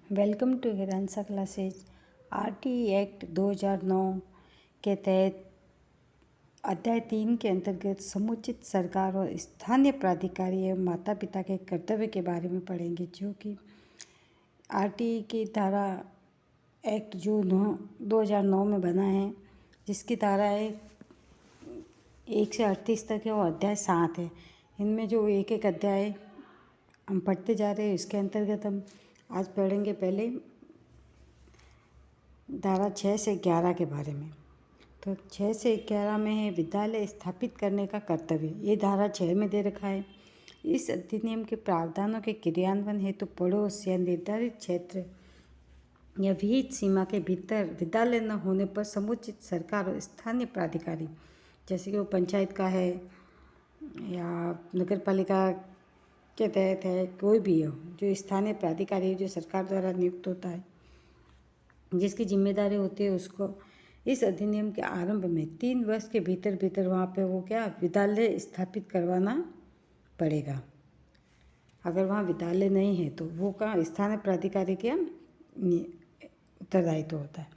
Welcome to हिरानसा classes. RT act 2009 के तहत अध्याय 3 के अंतर्गत समुचित सरकार और स्थानीय प्राधिकारी एवं माता पिता के कर्तव्य के बारे में पढ़ेंगे, जो कि आरटी की धारा एक्ट जो 2009 में बना है, जिसकी धाराएं 1 से 38 तक है और अध्याय 7 है। इनमें जो एक एक अध्याय हम पढ़ते जा रहे हैं, इसके अंतर्गत हम आज पढ़ेंगे पहले धारा 6 से 11 के बारे में। तो 6 से 11 में है विद्यालय स्थापित करने का कर्तव्य। ये धारा 6 में दे रखा है। इस अधिनियम के प्रावधानों के क्रियान्वयन हेतु पड़ोस या निर्धारित क्षेत्र या विहित सीमा के भीतर विद्यालय न होने पर समुचित सरकार और स्थानीय प्राधिकारी, जैसे कि वो पंचायत का है या नगर पालिका के तहत है, कोई भी हो, जो स्थानीय प्राधिकारी जो सरकार द्वारा नियुक्त होता है, जिसकी जिम्मेदारी होती है, उसको इस अधिनियम के आरंभ में 3 वर्ष के भीतर वहाँ पे वो क्या विद्यालय स्थापित करवाना पड़ेगा। अगर वहाँ विद्यालय नहीं है तो वो का स्थानीय प्राधिकारी के उत्तरदायित्व होता है।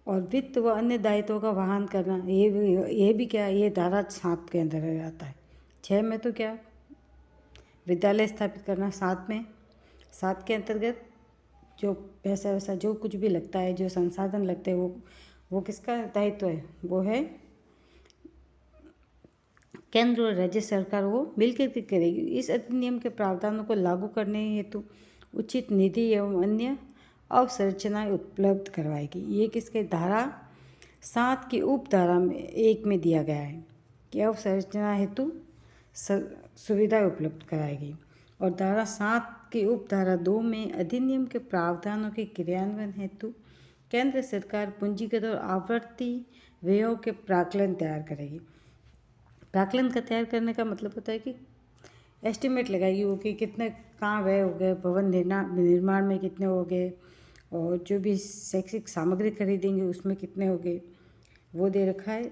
और वित्त व अन्य दायित्वों का वहन करना, ये भी क्या, ये धारा 7 के अंदर आता है। 6 में तो क्या विद्यालय स्थापित करना, 7 के अंतर्गत जो पैसा वैसा जो कुछ भी लगता है, जो संसाधन लगते हैं, वो किसका दायित्व है? वो है केंद्र और राज्य सरकार, वो मिलकर के करेगी। इस अधिनियम के प्रावधानों को लागू करने हेतु उचित निधि एवं अन्य अवसंरचनाएं उपलब्ध करवाएगी। ये किसके धारा 7 की उपधारा में 1 में दिया गया है कि अवसंरचना हेतु सुविधाएं उपलब्ध कराएगी। और धारा 7 की उपधारा 2 में अधिनियम के प्रावधानों के क्रियान्वयन हेतु केंद्र सरकार पूंजीगत और आवर्ती व्ययों के प्राक्कलन तैयार करेगी। प्राक्कलन का तैयार करने का मतलब होता है कि एस्टिमेट लगाएगी वो कि कितने कहाँ व्यय हो गए, भवन निर्माण में कितने हो गए, और जो भी शैक्षिक सामग्री खरीदेंगे उसमें कितने हो गए, वो दे रखा है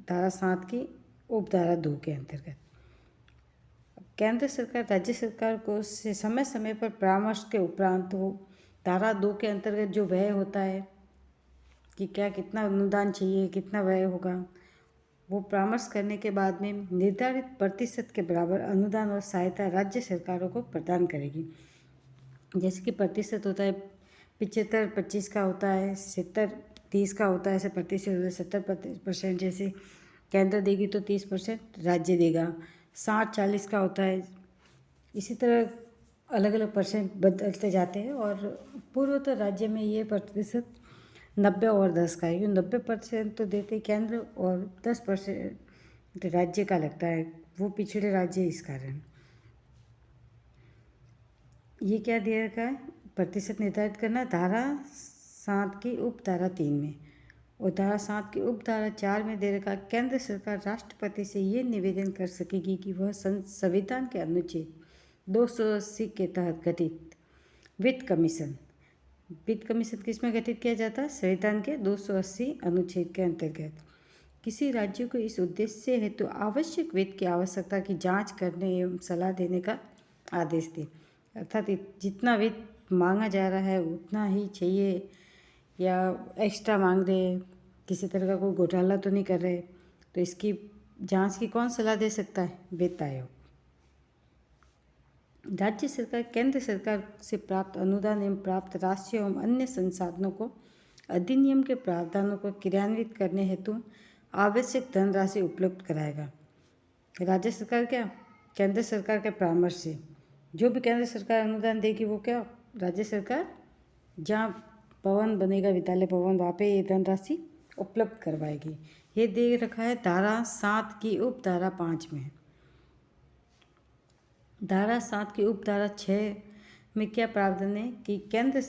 धारा 7 की उपधारा 2 के अंतर्गत। केंद्र सरकार राज्य सरकार को से समय समय पर परामर्श के उपरांत वो धारा 2 के अंतर्गत जो व्यय होता है कि क्या कितना अनुदान चाहिए, कितना व्यय होगा, वो परामर्श करने के बाद में निर्धारित प्रतिशत के बराबर अनुदान और सहायता राज्य सरकारों को प्रदान करेगी। जैसे कि प्रतिशत होता है 75-25 का होता है, 70-30 का होता है, ऐसे प्रतिशत होता है। 70% जैसे केंद्र देगी तो 30% राज्य देगा, 60-40 का होता है। इसी तरह अलग अलग परसेंट बदलते जाते हैं। और पूर्वोत्तर राज्य में ये प्रतिशत 90 और 10 का है, क्योंकि 90% तो देते केंद्र और 10% राज्य का लगता है, वो पिछड़े राज्य इस कारण। ये क्या दे रखा है, प्रतिशत निर्धारित करना धारा 7 की उपधारा 3 में। और धारा 7 की उपधारा 4 में दे रखा, केंद्र सरकार राष्ट्रपति से ये निवेदन कर सकेगी कि वह संविधान के अनुच्छेद 280 के तहत गठित वित्त कमीशन किस में गठित किया जाता है? संविधान के 280 अनुच्छेद के अंतर्गत किसी राज्य को इस उद्देश्य हेतु आवश्यक वित्त की आवश्यकता की जांच करने एवं सलाह देने का आदेश दे। अर्थात जितना वित्त मांगा जा रहा है उतना ही चाहिए या एक्स्ट्रा मांग रहे, किसी तरह का कोई घोटाला तो नहीं कर रहे, तो इसकी जांच की कौन सलाह दे सकता है? वित्त आयोग। राज्य सरकार केंद्र सरकार से प्राप्त अनुदान एवं प्राप्त राशि एवं अन्य संसाधनों को अधिनियम के प्रावधानों को क्रियान्वित करने हेतु आवश्यक धनराशि उपलब्ध कराएगा। राज्य सरकार क्या केंद्र सरकार के परामर्श से जो भी केंद्र सरकार अनुदान देगी, वो क्या राज्य सरकार जहाँ भवन बनेगा, विद्यालय भवन, वहाँ पे ये धनराशि उपलब्ध करवाएगी। ये दे रखा है धारा 7 की उपधारा 5 में। धारा 7 की उपधारा 6 में क्या प्रावधान है कि केंद्र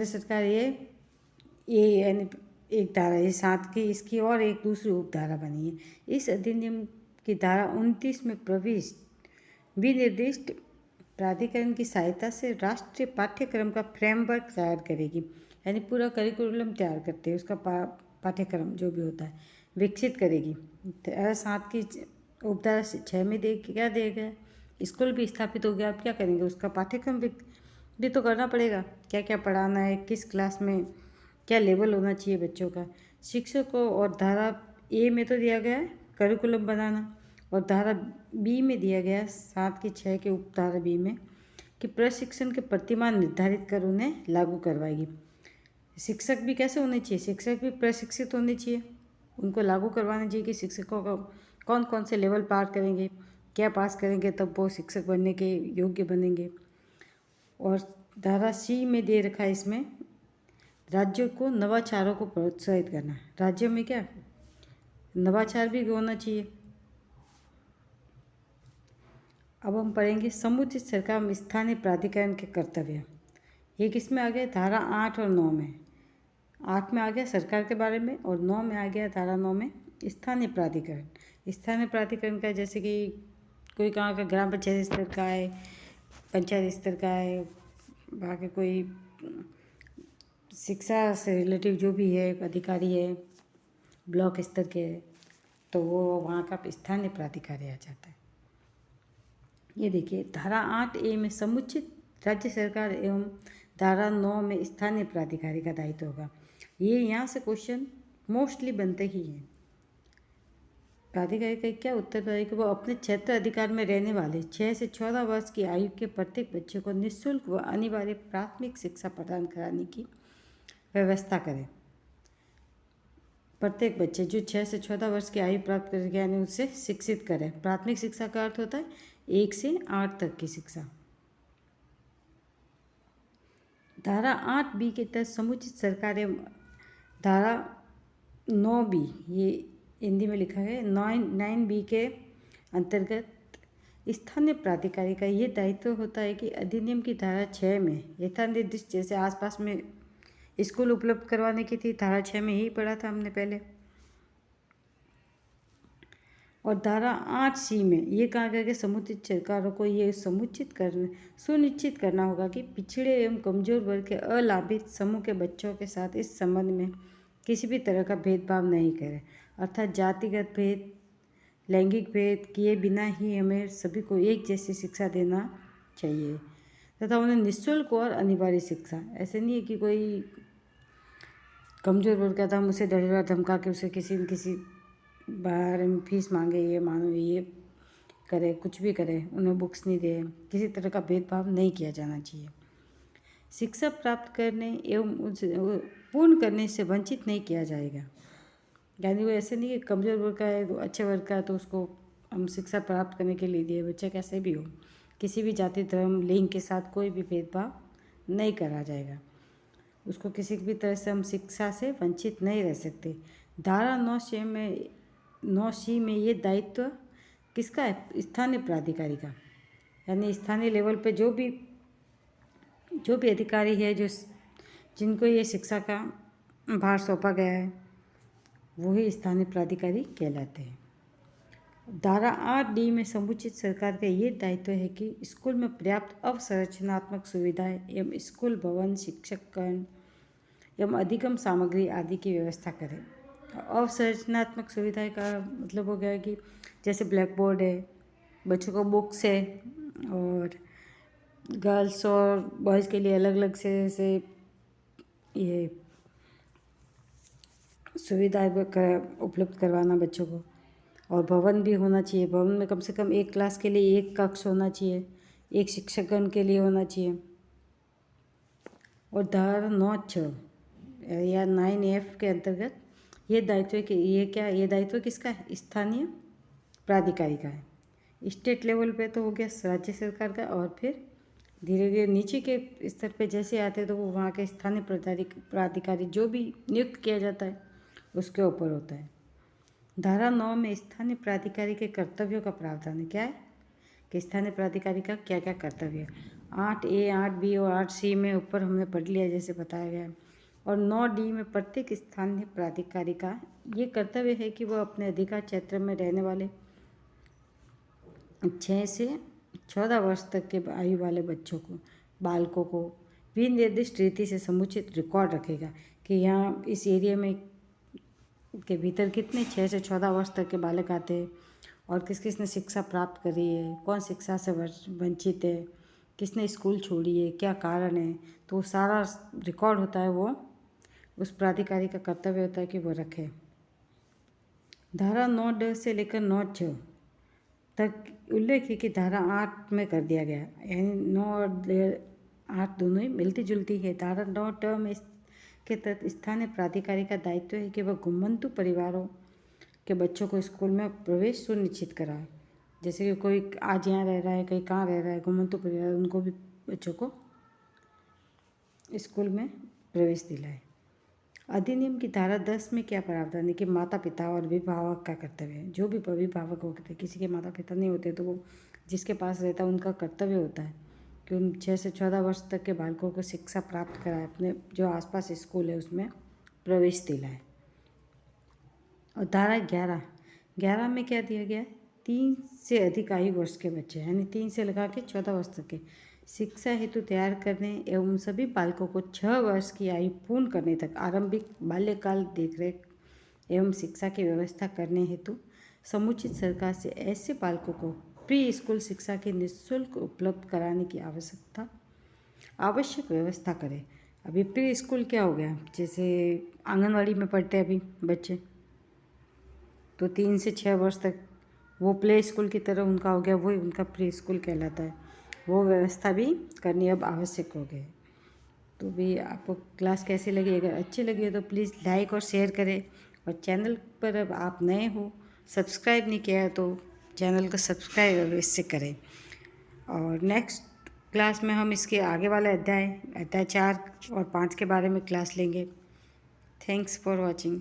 सरकार ये यानी एक धारा है 7 की, इसकी और एक दूसरी उपधारा बनी है। इस अधिनियम की धारा 29 में प्रविष्ट विनिर्दिष्ट प्राधिकरण की सहायता से राष्ट्रीय पाठ्यक्रम का फ्रेमवर्क तैयार करेगी। यानी पूरा करिकुलम तैयार करते हैं, उसका पाठ्यक्रम जो भी होता है विकसित करेगी। धारा 7 की उपधारा 6 में क्या दिया गया? स्कूल भी स्थापित हो गया, अब क्या करेंगे, उसका पाठ्यक्रम भी तो करना पड़ेगा, क्या क्या पढ़ाना है, किस क्लास में क्या लेवल होना चाहिए बच्चों का। शिक्षकों और धारा ए में तो दिया गया है करिकुलम बनाना, और धारा बी में दिया गया है 7 की 6 के उपधारा बी में कि प्रशिक्षण के प्रतिमान निर्धारित कर उन्हें लागू करवाएगी। शिक्षक भी कैसे होने चाहिए, शिक्षक भी प्रशिक्षित होने चाहिए, उनको लागू करवाना चाहिए कि शिक्षकों का कौन कौन से लेवल पार करेंगे, क्या पास करेंगे तब वो शिक्षक बनने के योग्य बनेंगे। और धारा सी में दे रखा है इसमें राज्यों को नवाचारों को प्रोत्साहित करना, राज्यों में क्या नवाचार भी होना चाहिए। अब हम पढ़ेंगे समुचित सरकार में स्थानीय प्राधिकरण के कर्तव्य। ये किस में आ गया, धारा 8 और 9 में। 8 में आ गया सरकार के बारे में और 9 में आ गया धारा 9 में स्थानीय प्राधिकरण। स्थानीय प्राधिकरण का जैसे कि कोई कहाँ का ग्राम पंचायत स्तर का है, पंचायत स्तर का है, बाकी कोई शिक्षा से रिलेटिव जो भी है अधिकारी है ब्लॉक स्तर के, तो वो वहाँ का स्थानीय प्राधिकारी आ जाता है। ये देखिए धारा 8A में समुचित राज्य सरकार एवं धारा 9 में स्थानीय प्राधिकारी का दायित्व होगा। ये यहाँ से क्वेश्चन मोस्टली बनते ही हैं। प्राधिकारी का क्या उत्तर है कि वो अपने क्षेत्र अधिकार में रहने वाले 6 से 14 वर्ष की आयु के प्रत्येक बच्चे को निःशुल्क व अनिवार्य प्राथमिक शिक्षा प्रदान कराने की व्यवस्था करें। प्रत्येक बच्चे जो 6 से 14 वर्ष की आयु प्राप्त करके यानी उससे शिक्षित करें। प्राथमिक शिक्षा का अर्थ होता है 1 से 8 तक की शिक्षा। धारा 8B के तहत समुचित सरकार एवं धारा 9B, ये हिंदी में लिखा है 9B के अंतर्गत स्थानीय प्राधिकारी का ये दायित्व होता है कि अधिनियम की धारा 6 में यथानिर्दिष्ट, जैसे आसपास में स्कूल उपलब्ध करवाने की थी, धारा 6 में ही पढ़ा था हमने पहले। और धारा 8C में ये कहा गया कि समुचित सरकारों को ये सुनिश्चित करना होगा कि पिछड़े एवं कमजोर वर्ग के अलाभित समूह के बच्चों के साथ इस संबंध में किसी भी तरह का भेदभाव नहीं करे, अर्थात जातिगत भेद, लैंगिक भेद किए बिना ही हमें सभी को एक जैसी शिक्षा देना चाहिए तथा उन्हें निःशुल्क और अनिवार्य शिक्षा। ऐसे नहीं है कि कोई कमज़ोर वर्ग का था हम उसे डरा धमका के उसे किसी न किसी बाहर में फीस मांगे, ये मानो ये करे, कुछ भी करे, उन्हें बुक्स नहीं दे, किसी तरह का भेदभाव नहीं किया जाना चाहिए। शिक्षा प्राप्त करने एवं उसे पूर्ण करने से वंचित नहीं किया जाएगा। यानी वो ऐसे नहीं कि कमज़ोर वर्ग का है तो अच्छे वर्ग का तो उसको हम शिक्षा प्राप्त करने के लिए दिए, बच्चा कैसे भी हो, किसी भी जाति धर्म लिंग के साथ कोई भी भेदभाव नहीं करा जाएगा, उसको किसी भी तरह से हम शिक्षा से वंचित नहीं रह सकते। धारा 9C में ये दायित्व किसका है, स्थानीय प्राधिकारी का, यानी स्थानीय लेवल पे जो भी अधिकारी है जिनको ये शिक्षा का भार सौंपा गया है वही स्थानीय प्राधिकारी कहलाते हैं। धारा 8D में समुचित सरकार का ये दायित्व है कि स्कूल में पर्याप्त अवसंरचनात्मक सुविधाएं एवं स्कूल भवन, शिक्षकगण एवं अधिगम सामग्री आदि की व्यवस्था करें। अवसंरचनात्मक सुविधाएं का मतलब हो गया कि जैसे ब्लैक बोर्ड है, बच्चों को बुक्स है, और गर्ल्स और बॉयज़ के लिए अलग अलग से जैसे ये सुविधाएं उपलब्ध करवाना बच्चों को। और भवन भी होना चाहिए, भवन में कम से कम एक क्लास के लिए एक कक्ष होना चाहिए, एक शिक्षकगण के लिए होना चाहिए। और धारा 9(6) या 9F के अंतर्गत ये दायित्व कि ये दायित्व किसका है, स्थानीय प्राधिकारी का है। स्टेट लेवल पे तो हो गया राज्य सरकार का, और फिर धीरे धीरे नीचे के स्तर पे जैसे आते तो वो वहाँ के स्थानीय प्राधिकारी जो भी नियुक्त किया जाता है उसके ऊपर होता है। धारा 9 में स्थानीय प्राधिकारी के कर्तव्यों का प्रावधान है। क्या है कि स्थानीय प्राधिकारी का क्या क्या कर्तव्य है। 8A, 8B और 8C में ऊपर हमने पढ़ लिया जैसे बताया गया है। और 9D में प्रत्येक स्थानीय प्राधिकारी का ये कर्तव्य है कि वह अपने अधिकार क्षेत्र में रहने वाले 6 से 14 वर्ष तक के आयु वाले बच्चों को, बालकों को विनिर्दिष्ट रीति से समुचित रिकॉर्ड रखेगा कि यहाँ इस एरिया में के भीतर कितने 6 से 14 वर्ष तक के बालक आते हैं और किस किसने शिक्षा प्राप्त करी है, कौन शिक्षा से वंचित है, किसने स्कूल छोड़ी है, क्या कारण है, तो वो सारा रिकॉर्ड होता है। वो उस प्राधिकारी का कर्तव्य होता है कि वो रखे। धारा 9(ड) से लेकर 9(च) तक उल्लेख है कि धारा 8 में कर दिया गया, यानी 9 और 8 दोनों ही मिलती जुलती है। धारा 9(ट) में के तहत स्थानीय प्राधिकारी का दायित्व है कि वह घुमंतु परिवारों के बच्चों को स्कूल में प्रवेश सुनिश्चित कराए। जैसे कि कोई आज यहाँ रह रहा है, कहीं कहाँ रह रहा है, घुमंतु परिवार, उनको भी बच्चों को स्कूल में प्रवेश दिलाए। अधिनियम की धारा 10 में क्या प्रावधान है कि माता पिता और अभिभावक का कर्तव्य है। जो भी अभिभावक होते हैं, किसी के माता पिता नहीं होते तो वो जिसके पास रहता है उनका कर्तव्य होता है कि उन 6 से 14 वर्ष तक के बालकों को शिक्षा प्राप्त कराए, अपने जो आसपास स्कूल है उसमें प्रवेश दिलाए। और धारा 11 में क्या दिया गया है, 3 से अधिक आयु वर्ष के बच्चे, यानी 3 से लगा के 14 वर्ष तक के, शिक्षा हेतु तैयार करने एवं सभी बालकों को 6 वर्ष की आयु पूर्ण करने तक आरंभिक बाल्यकाल देखरेख एवं शिक्षा की व्यवस्था करने हेतु समुचित सरकार से ऐसे बालकों को प्री स्कूल शिक्षा की निःशुल्क उपलब्ध कराने की आवश्यक व्यवस्था करें। अभी प्री स्कूल क्या हो गया, जैसे आंगनवाड़ी में पढ़ते हैं अभी बच्चे, तो 3 से 6 वर्ष तक वो प्ले स्कूल की तरह उनका हो गया, वही उनका प्री स्कूल कहलाता है। वो व्यवस्था भी करनी अब आवश्यक हो गई। तो भी आपको क्लास कैसी लगी, अगर अच्छी लगी हो तो प्लीज़ लाइक और शेयर करें। और चैनल पर अब आप नए हो, सब्सक्राइब नहीं किया है तो चैनल को सब्सक्राइब इससे करें। और नेक्स्ट क्लास में हम इसके आगे वाला अध्याय 4 और 5 के बारे में क्लास लेंगे। Thanks for watching.